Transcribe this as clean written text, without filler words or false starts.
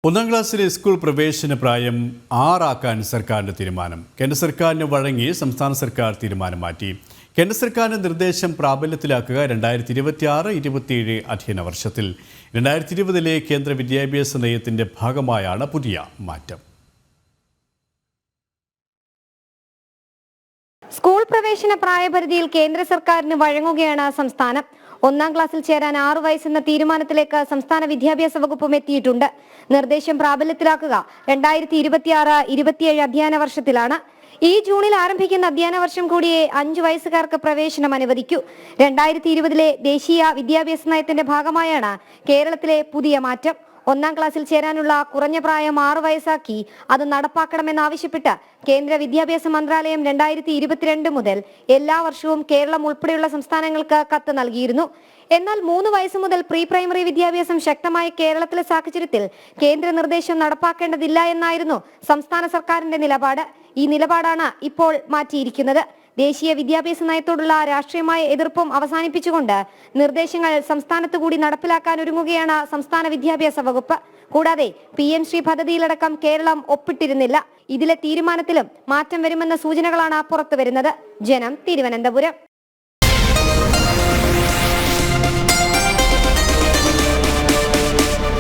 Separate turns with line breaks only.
ഒന്നാം ക്ലാസ്സിലെ സ്കൂൾ പ്രവേശന പ്രായം 6 ആക്കാൻ സർക്കാരിന്റെ തീരുമാനം. കേന്ദ്ര സർക്കാരിന് വഴങ്ങി സംസ്ഥാന സർക്കാർ തീരുമാനം മാറ്റി. കേന്ദ്ര സർക്കാരിന്റെ നിർദ്ദേശം പ്രാബല്യത്തിലാക്കുക 2026-27 അധ്യയന വർഷത്തിൽ 2020 കേന്ദ്ര വിദ്യാഭ്യാസ നയത്തിന്റെ ഭാഗമായാണ് പുതിയ മാറ്റം.
സ്കൂൾ പ്രവേശന പ്രായപരിധിയിൽ കേന്ദ്ര സർക്കാരിന് വഴങ്ങുകയാണ് സംസ്ഥാനം. ഒന്നാം ക്ലാസ്സിൽ ചേരാൻ 6 വയസ്സെന്ന തീരുമാനത്തിലേക്ക് സംസ്ഥാന വിദ്യാഭ്യാസ വകുപ്പും എത്തിയിട്ടുണ്ട്. നിർദ്ദേശം പ്രാബല്യത്തിലാക്കുക 2026-27 അധ്യയന വർഷത്തിലാണ്. ഈ ജൂണിൽ ആരംഭിക്കുന്ന അധ്യയന വർഷം കൂടിയേ 5 വയസ്സുകാർക്ക് പ്രവേശനം അനുവദിക്കൂ. 2020 ദേശീയ വിദ്യാഭ്യാസ നയത്തിന്റെ ഭാഗമായാണ് കേരളത്തിലെ പുതിയ മാറ്റം. ഒന്നാം ക്ലാസ്സിൽ ചേരാനുള്ള കുറഞ്ഞ പ്രായം 6 വയസ്സാക്കി അത് നടപ്പാക്കണമെന്നാവശ്യപ്പെട്ട് കേന്ദ്ര വിദ്യാഭ്യാസ മന്ത്രാലയം 2022 മുതൽ എല്ലാ വർഷവും കേരളം ഉൾപ്പെടെയുള്ള സംസ്ഥാനങ്ങൾക്ക് കത്ത് നൽകിയിരുന്നു. എന്നാൽ 3 വയസ്സ് മുതൽ പ്രീ പ്രൈമറി വിദ്യാഭ്യാസം ശക്തമായ കേരളത്തിലെ സാഹചര്യത്തിൽ കേന്ദ്ര നിർദ്ദേശം നടപ്പാക്കേണ്ടതില്ല എന്നായിരുന്നു സംസ്ഥാന സർക്കാരിന്റെ നിലപാട്. ഈ നിലപാടാണ് ഇപ്പോൾ മാറ്റിയിരിക്കുന്നത്. ദേശീയ വിദ്യാഭ്യാസ നയത്തോടുള്ള രാഷ്ട്രീയമായ എതിർപ്പും അവസാനിപ്പിച്ചുകൊണ്ട് നിർദ്ദേശങ്ങൾ സംസ്ഥാനത്ത് കൂടി നടപ്പിലാക്കാൻ ഒരുങ്ങുകയാണ് സംസ്ഥാന വിദ്യാഭ്യാസ വകുപ്പ്. കൂടാതെ PM ശ്രീ പദ്ധതിയിലടക്കം കേരളം ഒപ്പിട്ടിരുന്നില്ല. ഇതിലെ തീരുമാനത്തിലും മാറ്റം വരുമെന്ന സൂചനകളാണ് പുറത്തുവരുന്നത്. ജനം, തിരുവനന്തപുരം.